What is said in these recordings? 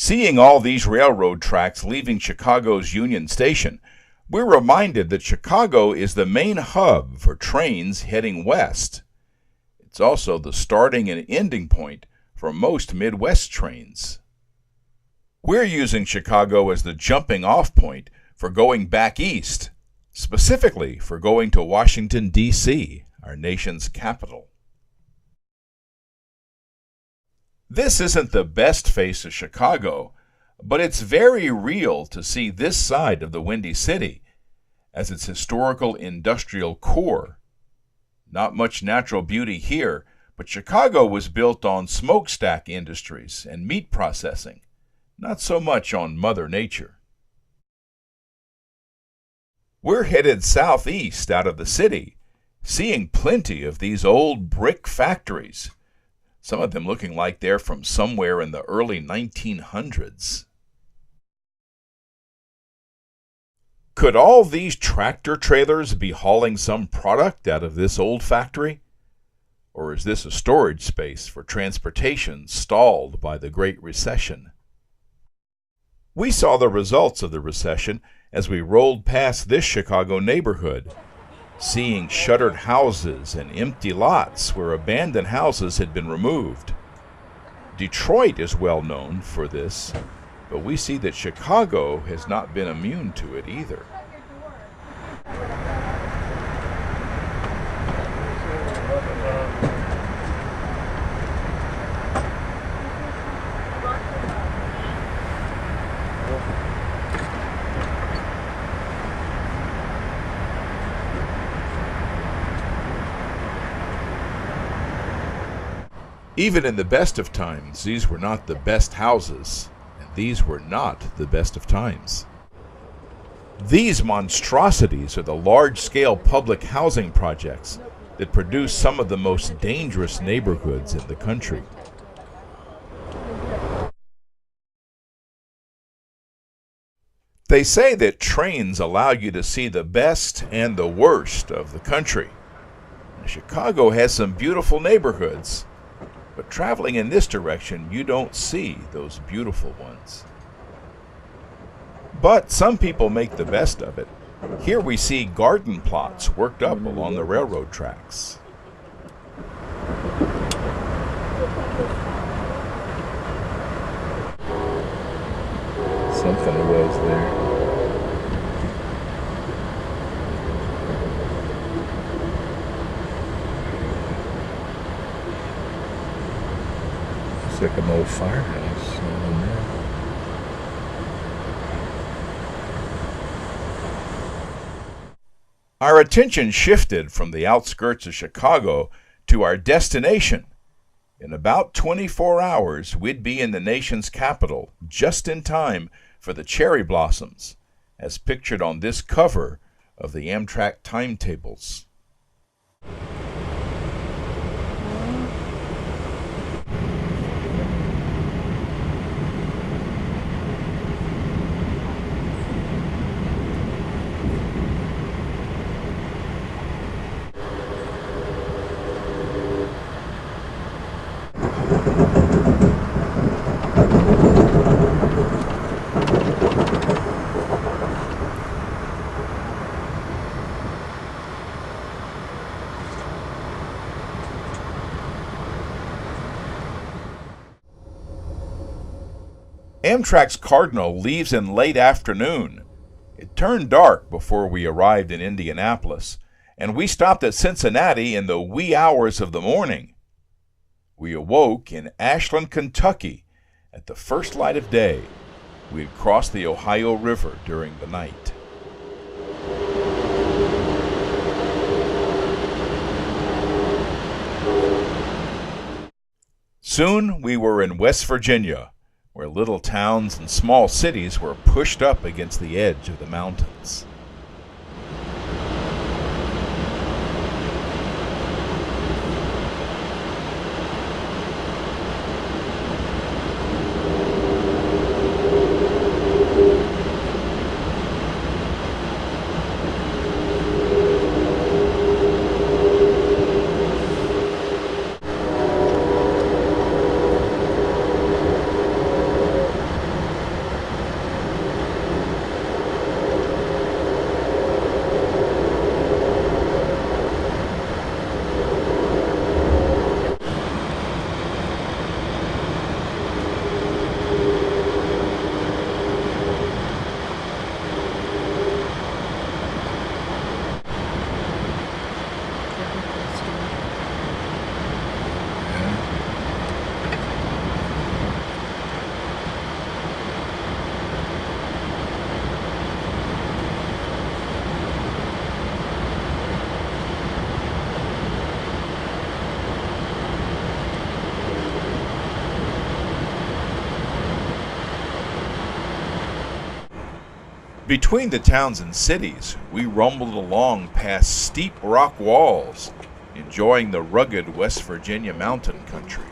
Seeing all these railroad tracks leaving Chicago's Union Station, we're reminded that Chicago is the main hub for trains heading west. It's also the starting and ending point for most Midwest trains. We're using Chicago as the jumping-off point for going back east, specifically for going to Washington, D.C., our nation's capital. This isn't the best face of Chicago, but it's very real to see this side of the Windy City as its historical industrial core. Not much natural beauty here, but Chicago was built on smokestack industries and meat processing, not so much on Mother Nature. We're headed southeast out of the city, seeing plenty of these old brick factories, some of them looking like they're from somewhere in the early 1900s. Could all these tractor trailers be hauling some product out of this old factory? Or is this a storage space for transportation stalled by the Great Recession? We saw the results of the recession as we rolled past this Chicago neighborhood, seeing shuttered houses and empty lots where abandoned houses had been removed. Detroit is well known for this, but we see that Chicago has not been immune to it either. Even in the best of times, these were not the best houses, and these were not the best of times. These monstrosities are the large-scale public housing projects that produce some of the most dangerous neighborhoods in the country. They say that trains allow you to see the best and the worst of the country. Chicago has some beautiful neighborhoods, but traveling in this direction, you don't see those beautiful ones. But some people make the best of it. Here we see garden plots worked up along the railroad tracks. Something was there. It's like an old firehouse on there. Our attention shifted from the outskirts of Chicago to our destination. In about 24 hours, we'd be in the nation's capital, just in time for the cherry blossoms, as pictured on this cover of the Amtrak timetables. Amtrak's Cardinal leaves in late afternoon. It turned dark before we arrived in Indianapolis, and we stopped at Cincinnati in the wee hours of the morning. We awoke in Ashland, Kentucky at the first light of day. We had crossed the Ohio River during the night. Soon we were in West Virginia, where little towns and small cities were pushed up against the edge of the mountains. Between the towns and cities, we rumbled along past steep rock walls, enjoying the rugged West Virginia mountain country.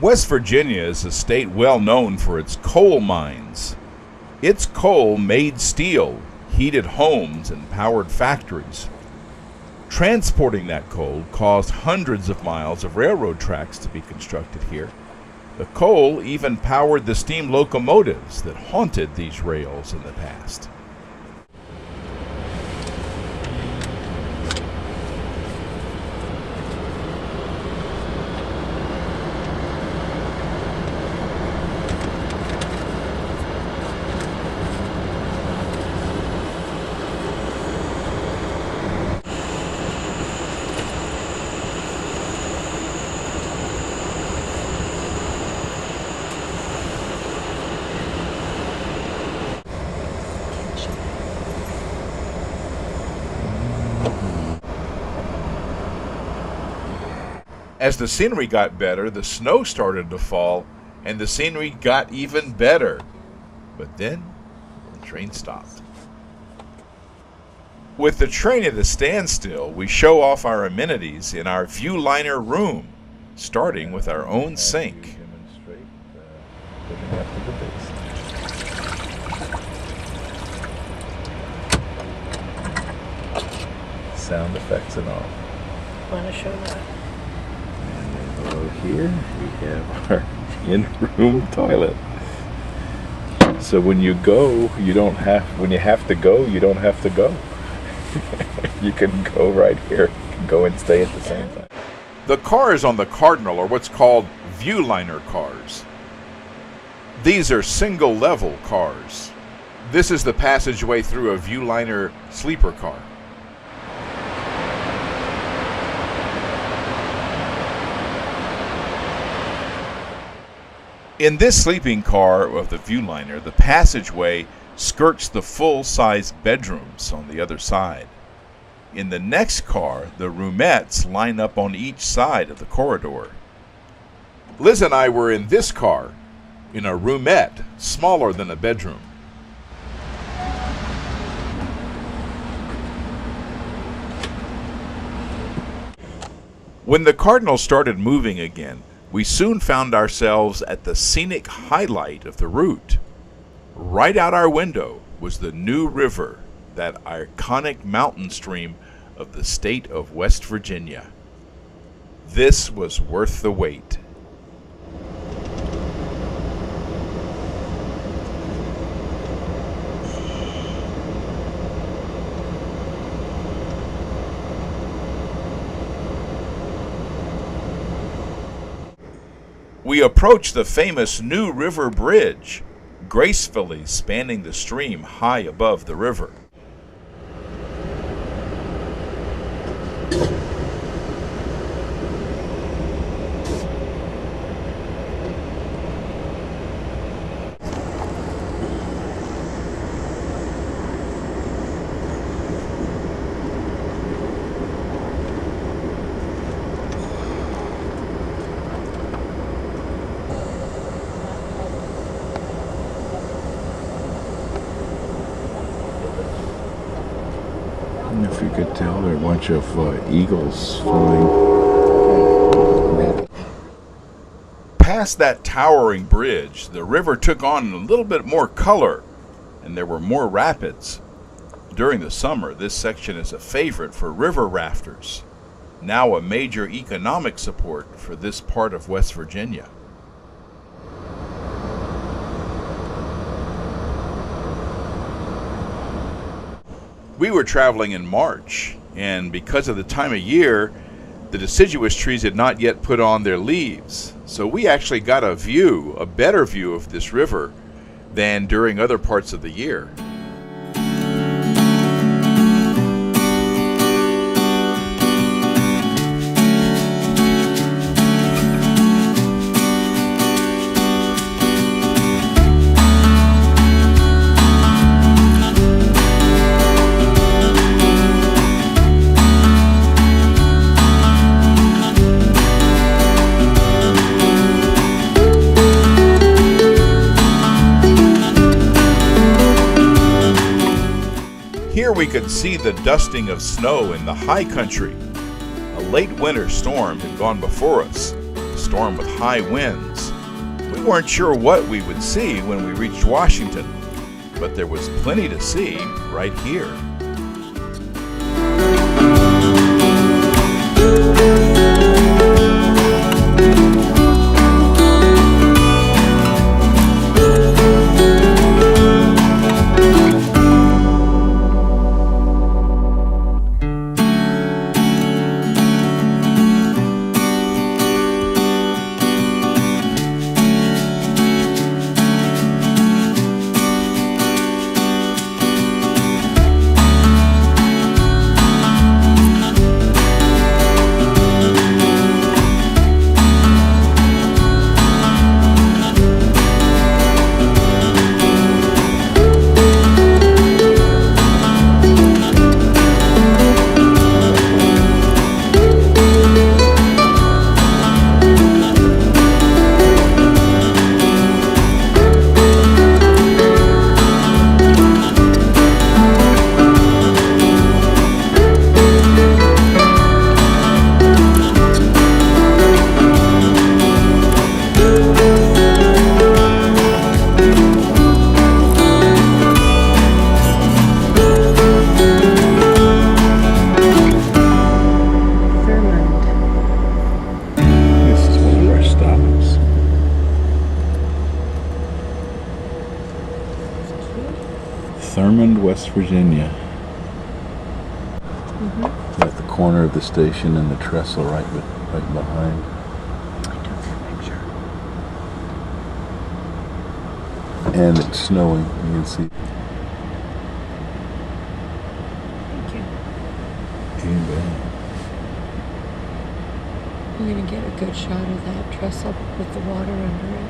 West Virginia is a state well known for its coal mines. Its coal made steel, heated homes, and powered factories. Transporting that coal caused hundreds of miles of railroad tracks to be constructed here. The coal even powered the steam locomotives that haunted these rails in the past. As the scenery got better, the snow started to fall, and the scenery got even better. But then, the train stopped. With the train at a standstill, we show off our amenities in our Viewliner room, starting with our own sink. Sound effects and all. Want to show that? Below here we have our in-room toilet. So when you go, when you have to go, you don't have to go. You can go right here. You can go and stay at the same time. The cars on the Cardinal are what's called Viewliner cars. These are single-level cars. This is the passageway through a Viewliner sleeper car. In this sleeping car of the Viewliner, the passageway skirts the full-size bedrooms on the other side. In the next car, the roomettes line up on each side of the corridor. Liz and I were in this car, in a roomette smaller than a bedroom. When the Cardinal started moving again, we soon found ourselves at the scenic highlight of the route. Right out our window was the New River, that iconic mountain stream of the state of West Virginia. This was worth the wait. We approached the famous New River Bridge, gracefully spanning the stream high above the river. If you could tell, there are a bunch of eagles flying. Past that towering bridge, the river took on a little bit more color, and there were more rapids. During the summer, this section is a favorite for river rafters, now a major economic support for this part of West Virginia. We were traveling in March, and because of the time of year, the deciduous trees had not yet put on their leaves. So we actually got a better view of this river than during other parts of the year. we could see the dusting of snow in the high country. A late winter storm had gone before us, a storm with high winds. We weren't sure what we would see when we reached Washington, but there was plenty to see right here. West Virginia. At the corner of the station and the trestle right behind. I took that picture. And it's snowing, you can see. Thank you. Ain't bad. I'm going to get a good shot of that trestle with the water under it.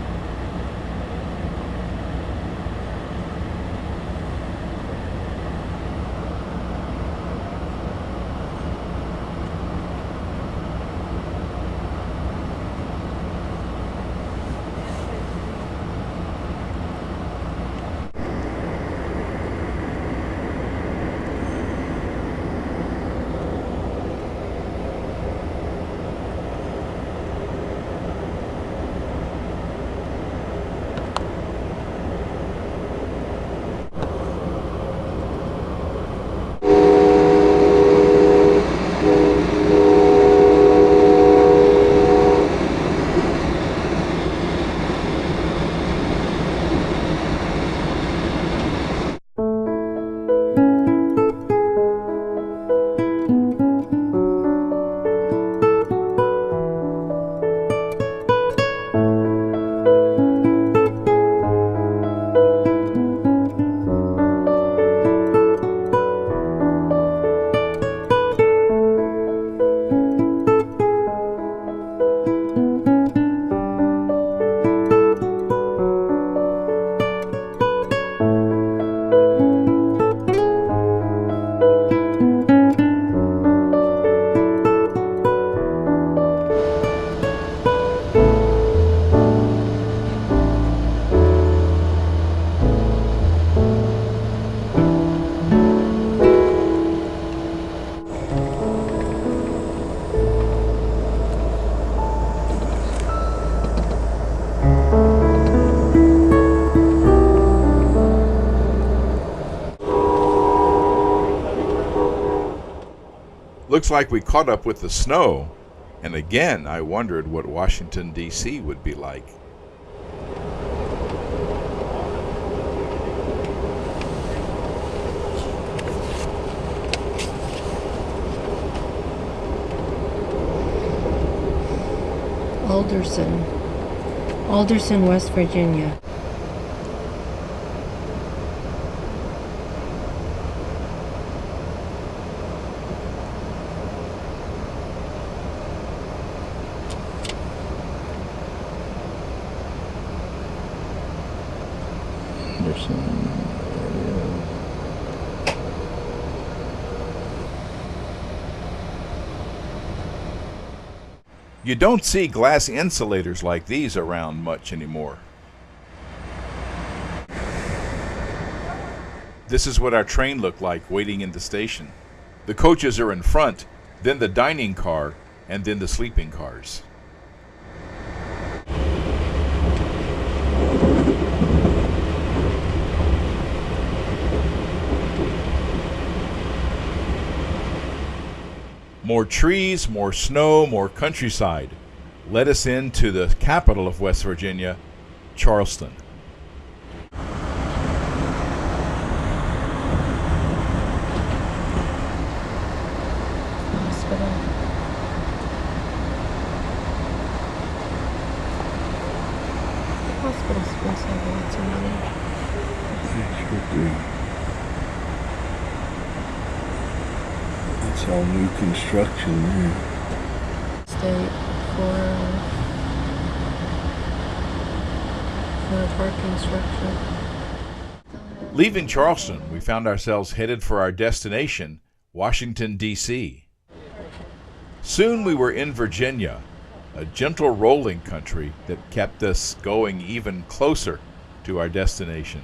Looks like we caught up with the snow, and again I wondered what Washington, D.C. would be like. Alderson, West Virginia. You don't see glass insulators like these around much anymore. This is what our train looked like waiting in the station. The coaches are in front, then the dining car, and then the sleeping cars. More trees, more snow, more countryside led us into the capital of West Virginia, Charleston. Hospital. The hospital's supposed to have lots of money. It's all new construction there. State for a parking structure. Leaving Charleston, we found ourselves headed for our destination, Washington, D.C. Soon we were in Virginia, a gentle rolling country that kept us going even closer to our destination.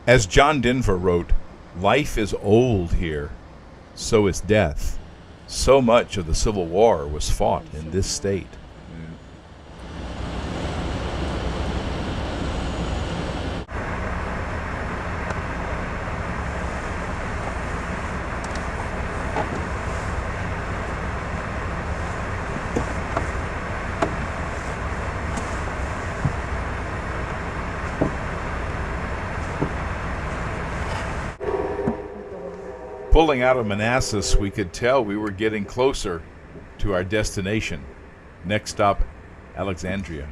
As John Denver wrote, life is old here, so is death. So much of the Civil War was fought in this state. Pulling out of Manassas, we could tell we were getting closer to our destination. Next stop, Alexandria.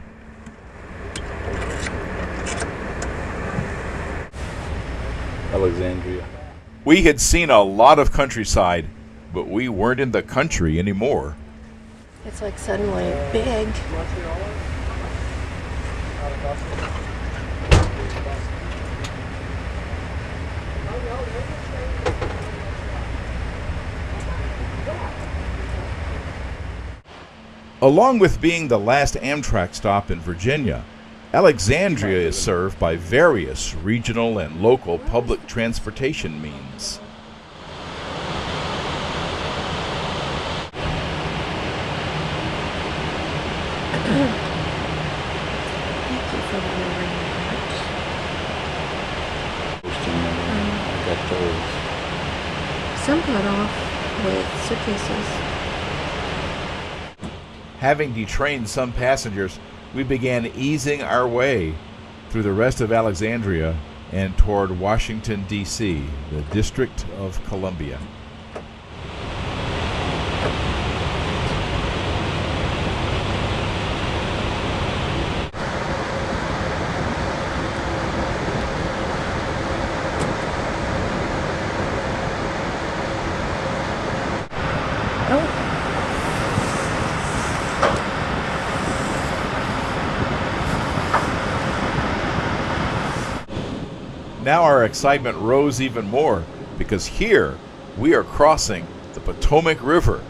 Alexandria. We had seen a lot of countryside, but we weren't in the country anymore. It's like suddenly big. Along with being the last Amtrak stop in Virginia, Alexandria is served by various regional and local public transportation means. Thank you for remembering that. I got those. Some got off with suitcases. Having detrained some passengers, we began easing our way through the rest of Alexandria and toward Washington, D.C., the District of Columbia. Now our excitement rose even more because here we are crossing the Potomac River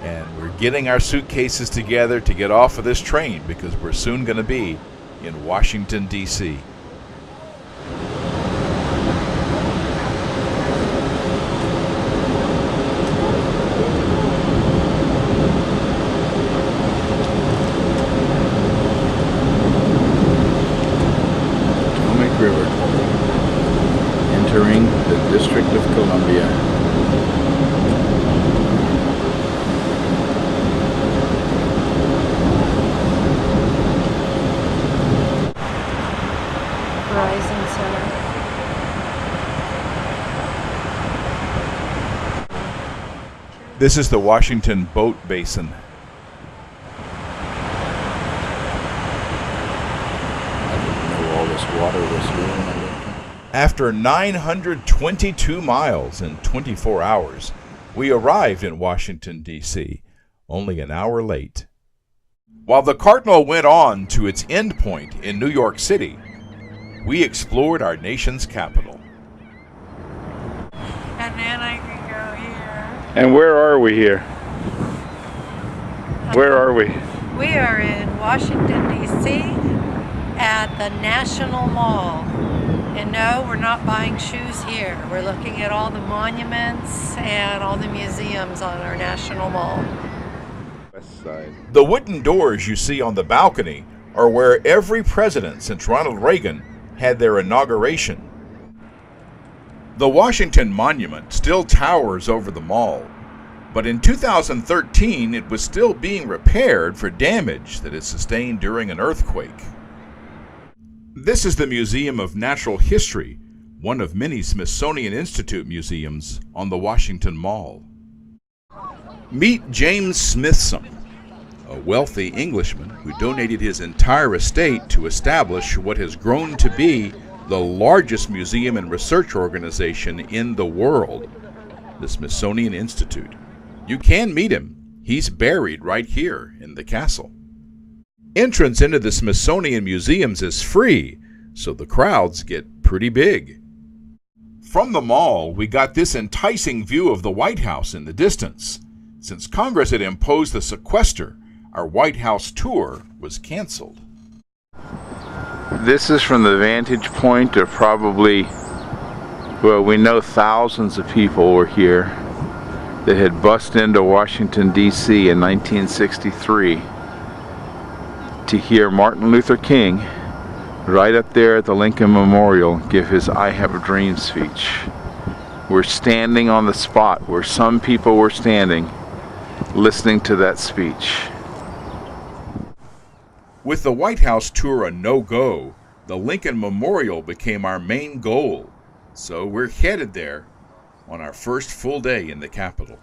and we're getting our suitcases together to get off of this train because we're soon going to be in Washington, D.C. Potomac River. Entering the District of Columbia. Verizon Center. This is the Washington Boat Basin. I didn't know all this water was here when I lived here. After 922 miles in 24 hours, We arrived in Washington, D.C., only an hour late. While the Cardinal went on to its endpoint in New York City, we explored our nation's capital. And then I can go here. And where are we here? Where are we? We are in Washington, D.C. at the National Mall. And no, we're not buying shoes here. We're looking at all the monuments and all the museums on our National Mall. West side. The wooden doors you see on the balcony are where every president since Ronald Reagan had their inauguration. The Washington Monument still towers over the mall, but in 2013 it was still being repaired for damage that it sustained during an earthquake. This is the Museum of Natural History, one of many Smithsonian Institute museums on the Washington Mall. Meet James Smithson, a wealthy Englishman who donated his entire estate to establish what has grown to be the largest museum and research organization in the world, the Smithsonian Institute. You can meet him. He's buried right here in the castle. Entrance into the Smithsonian Museums is free, so the crowds get pretty big. From the mall, we got this enticing view of the White House in the distance. Since Congress had imposed the sequester, our White House tour was canceled. This is from the vantage point of probably, well, we know thousands of people were here that had bussed into Washington, D.C. in 1963 to hear Martin Luther King right up there at the Lincoln Memorial give his I Have a Dream speech. We're standing on the spot where some people were standing listening to that speech. With the White House tour a no-go, the Lincoln Memorial became our main goal, so we're headed there on our first full day in the Capitol.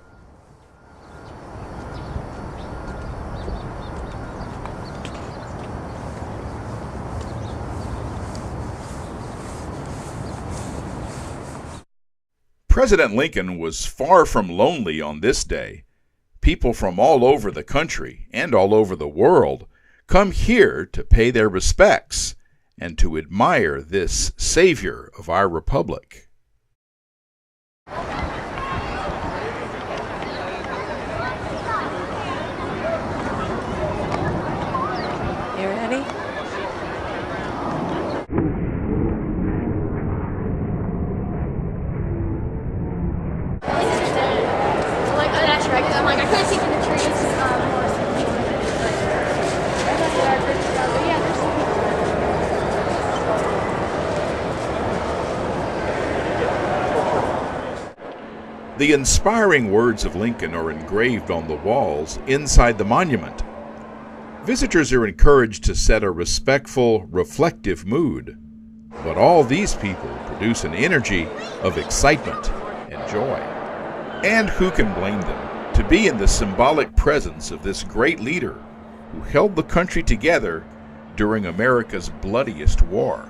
President Lincoln was far from lonely on this day. People from all over the country and all over the world come here to pay their respects and to admire this savior of our republic. You ready? I couldn't see from the trees. The inspiring words of Lincoln are engraved on the walls inside the monument. Visitors are encouraged to set a respectful, reflective mood. But all these people produce an energy of excitement and joy. And who can blame them? To be in the symbolic presence of this great leader who held the country together during America's bloodiest war.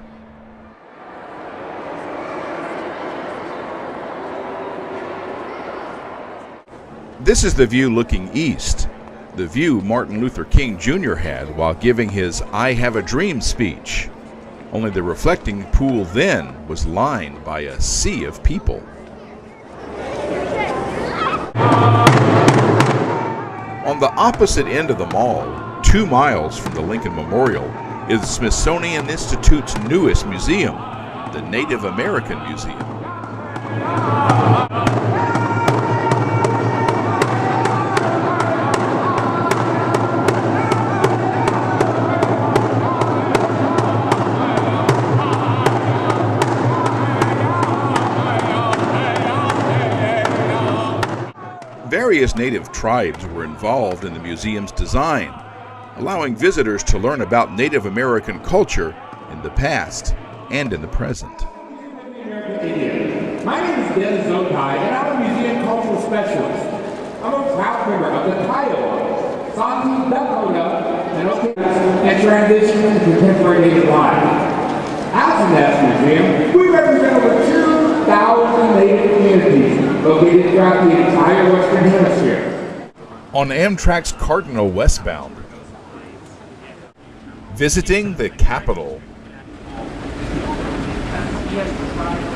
This is the view looking east, the view Martin Luther King Jr. had while giving his I Have a Dream speech. Only the reflecting pool then was lined by a sea of people. On the opposite end of the mall, 2 miles from the Lincoln Memorial, is the Smithsonian Institute's newest museum, the Native American Museum. Various native tribes were involved in the museum's design, allowing visitors to learn about Native American culture in the past and in the present. My name is Dennis Zokai, and I'm a museum cultural specialist. I'm a proud member of the Kiowa, Santi Dakota, and transition to contemporary native life. As a National Museum, we represent over 2,000 2,000 native communities located throughout the entire Western Hemisphere. On Amtrak's Cardinal westbound, visiting the capital. Yes.